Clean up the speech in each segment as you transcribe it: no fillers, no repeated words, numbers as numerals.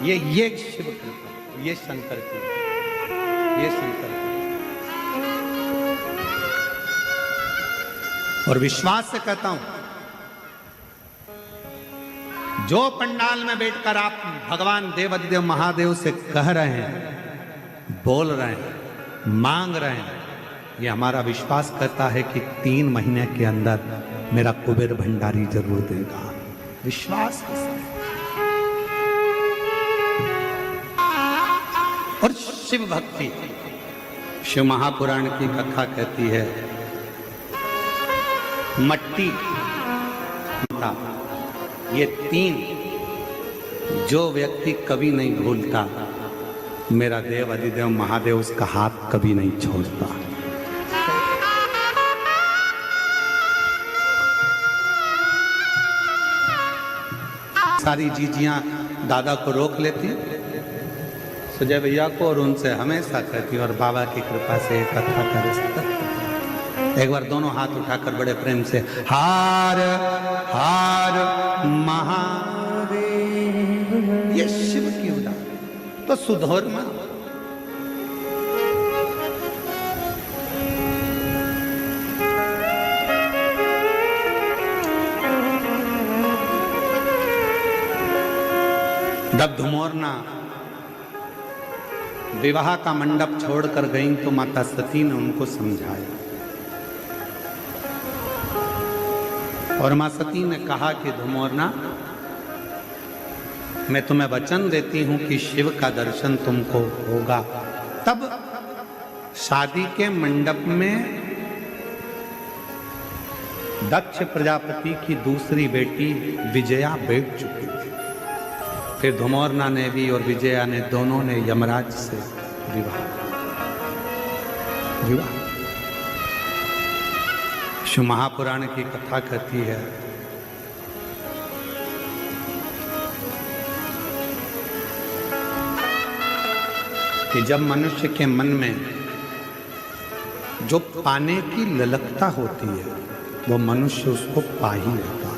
ये शिव कृपा, ये शंकर की, ये शंकर की। और विश्वास से कहता हूं, जो पंडाल में बैठकर आप भगवान देवाधिदेव महादेव से कह रहे हैं, बोल रहे हैं, मांग रहे हैं, ये हमारा विश्वास करता है कि 3 महीने के अंदर मेरा कुबेर भंडारी जरूर देगा। विश्वास के साथ। और शिव भक्ति, शिव महापुराण की कथा कहती है, मट्टी, ये 3 जो व्यक्ति कभी नहीं भूलता, मेरा देव अधिदेव महादेव उसका हाथ कभी नहीं छोड़ता। सारी जीजियां दादा को रोक लेती, सुजय भैया को, और उनसे हमेशा कहती, और बाबा की कृपा से कथा करे। एक बार दोनों हाथ उठाकर बड़े प्रेम से हार हार महादेव, ये शिव की उदाहरण। तो सुधोर में जब धुमोरना विवाह का मंडप छोड़कर गईं तो माता सती ने उनको समझाया, और मां सती ने कहा कि धुमोरना, मैं तुम्हें वचन देती हूं कि शिव का दर्शन तुमको होगा। तब शादी के मंडप में दक्ष प्रजापति की दूसरी बेटी विजया बैठ चुकी थी। फिर धुमोरना ने भी और विजया ने, दोनों ने यमराज से विवाह। शिव महापुराण की कथा कहती है, कि जब मनुष्य के मन में जो पाने की ललकता होती है, वो मनुष्य उसको पा ही लेता है।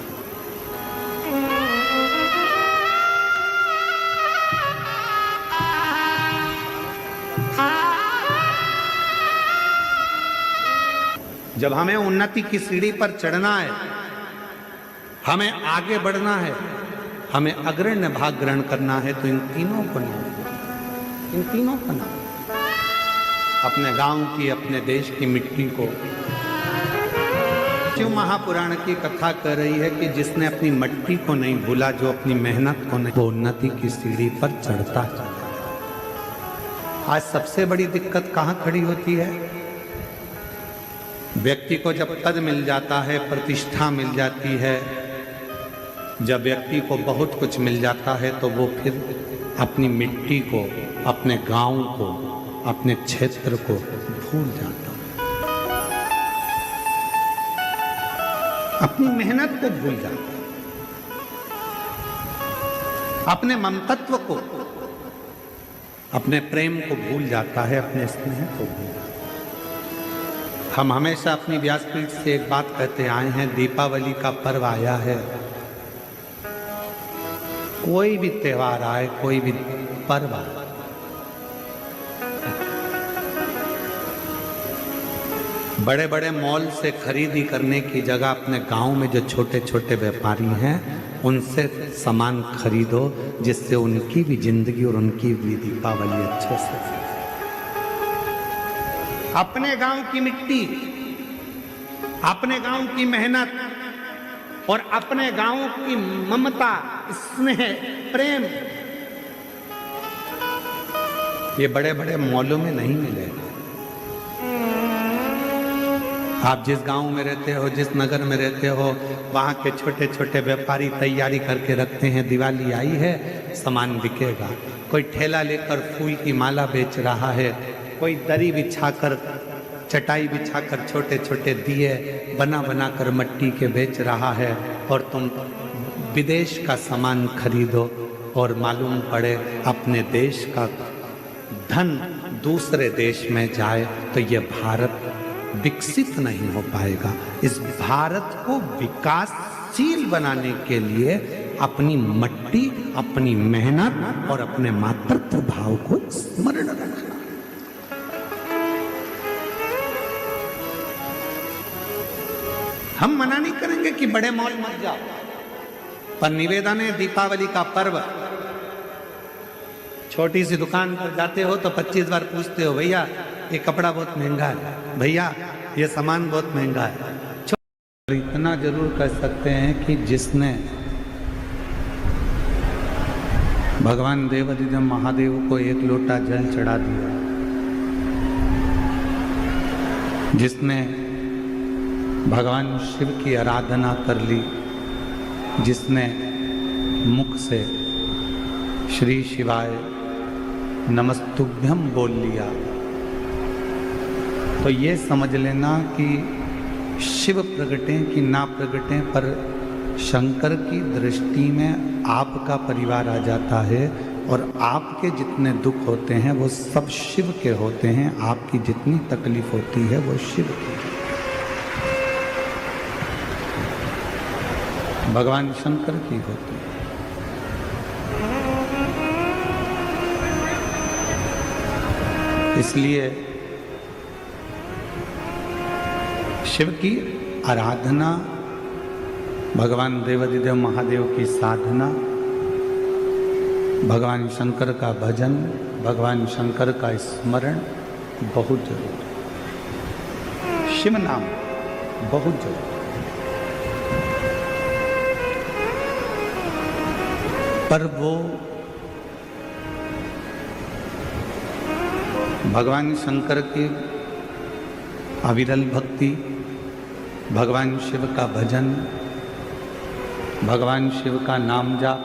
जब हमें उन्नति की सीढ़ी पर चढ़ना है, हमें आगे बढ़ना है, हमें अग्रण्य भाग ग्रहण करना है, तो इन तीनों को ना, अपने गांव की, अपने देश की मिट्टी को। शिव महापुराण की कथा कह रही है कि जिसने अपनी मिट्टी को नहीं भूला, जो अपनी मेहनत को नहीं, वो उन्नति की सीढ़ी पर चढ़ता है। आज सबसे बड़ी दिक्कत कहां खड़ी होती है? व्यक्ति को जब पद मिल जाता है, प्रतिष्ठा मिल जाती है, जब व्यक्ति को बहुत कुछ मिल जाता है, तो वो फिर अपनी मिट्टी को, अपने गांव को, अपने क्षेत्र को भूल जाता है, अपनी मेहनत को भूल जाता है, अपने ममतत्व को, अपने प्रेम को भूल जाता है, अपने स्नेह को भूल जाता है। हम हमेशा अपनी व्यासपीठ से एक बात कहते आए हैं, दीपावली का पर्व आया है, कोई भी त्योहार आए, कोई भी पर्व आए, बड़े बड़े मॉल से खरीदी करने की जगह अपने गांव में जो छोटे छोटे व्यापारी हैं, उनसे सामान खरीदो, जिससे उनकी भी जिंदगी और उनकी भी दीपावली अच्छे से। अपने गांव की मिट्टी, अपने गांव की मेहनत और अपने गांव की ममता, स्नेह, प्रेम, ये बड़े बड़े मॉलों में नहीं मिलेगा। आप जिस गांव में रहते हो, जिस नगर में रहते हो, वहां के छोटे छोटे व्यापारी तैयारी करके रखते हैं, दिवाली आई है, सामान बिकेगा। कोई ठेला लेकर फूल की माला बेच रहा है, कोई दरी बिछाकर, चटाई बिछाकर छोटे छोटे दिए बना बना कर मिट्टी के बेच रहा है, और तुम विदेश का सामान खरीदो और मालूम पड़े अपने देश का धन दूसरे देश में जाए, तो ये भारत विकसित नहीं हो पाएगा। इस भारत को विकासशील बनाने के लिए अपनी मट्टी, अपनी मेहनत और अपने मातृत्व भाव को स्मरण रखना। हम मना नहीं करेंगे कि बड़े मॉल मत जाओ, पर निवेदन है दीपावली का पर्व, छोटी सी दुकान पर जाते हो तो 25 बार पूछते हो, भैया ये कपड़ा बहुत महंगा है, भैया ये सामान बहुत महंगा है। इतना जरूर कह सकते हैं कि जिसने भगवान देवादिदेव महादेव को एक लोटा जल चढ़ा दिया, जिसने भगवान शिव की आराधना कर ली, जिसने मुख से श्री शिवाय नमस्तुभ्यम बोल लिया, तो ये समझ लेना कि शिव प्रगटें कि ना प्रगटें, पर शंकर की दृष्टि में आपका परिवार आ जाता है और आपके जितने दुख होते हैं वो सब शिव के होते हैं, आपकी जितनी तकलीफ होती है वो शिव की, भगवान शंकर की होती है। इसलिए शिव की आराधना, भगवान देवादिदेव महादेव की साधना, भगवान शंकर का भजन, भगवान शंकर का स्मरण बहुत जरूरी है। शिव नाम बहुत जरूरी है। पर वो भगवान शंकर की अविरल भक्ति, भगवान शिव का भजन, भगवान शिव का नाम जाप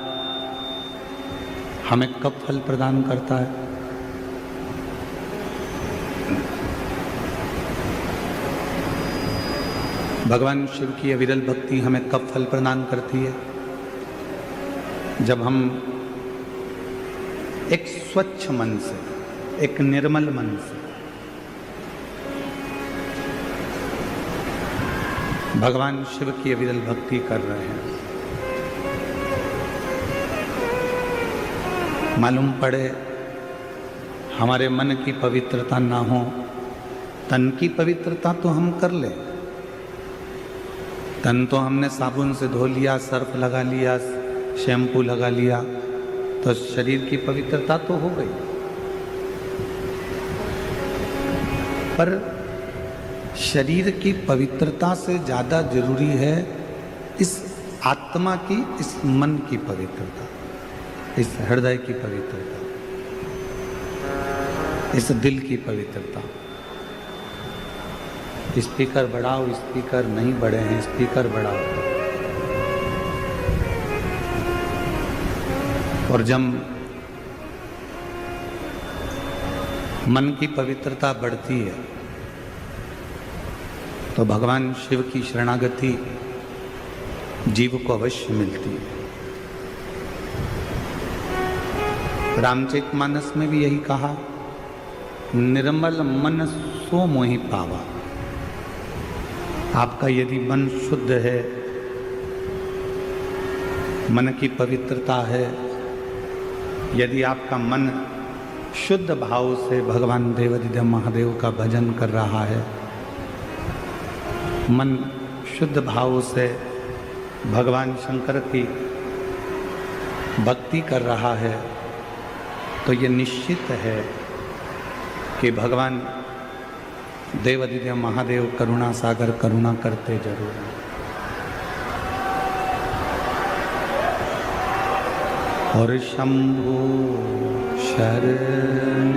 हमें कब फल प्रदान करता है? भगवान शिव की अविरल भक्ति हमें कब फल प्रदान करती है? जब हम एक स्वच्छ मन से, एक निर्मल मन से भगवान शिव की अविरल भक्ति कर रहे हैं। मालूम पड़े हमारे मन की पवित्रता ना हो, तन की पवित्रता तो हम कर ले। तन तो हमने साबुन से धो लिया, सर्फ लगा लिया, शैम्पू लगा लिया, तो शरीर की पवित्रता तो हो गई। पर शरीर की पवित्रता से ज़्यादा जरूरी है इस आत्मा की, इस मन की पवित्रता, इस हृदय की पवित्रता, इस दिल की पवित्रता। स्पीकर बढ़ाओ, स्पीकर नहीं बढ़े हैं, स्पीकर बढ़ाओ। और जब मन की पवित्रता बढ़ती है तो भगवान शिव की शरणागति जीव को अवश्य मिलती है। रामचरितमानस में भी यही कहा, निर्मल मन सो मोहि पावा। आपका यदि मन शुद्ध है, मन की पवित्रता है, यदि आपका मन शुद्ध भाव से भगवान देवादिदेव महादेव का भजन कर रहा है, मन शुद्ध भाव से भगवान शंकर की भक्ति कर रहा है, तो ये निश्चित है कि भगवान देवादिदेव महादेव करुणा सागर करुणा करते जरूर हैं। और शंभु शरण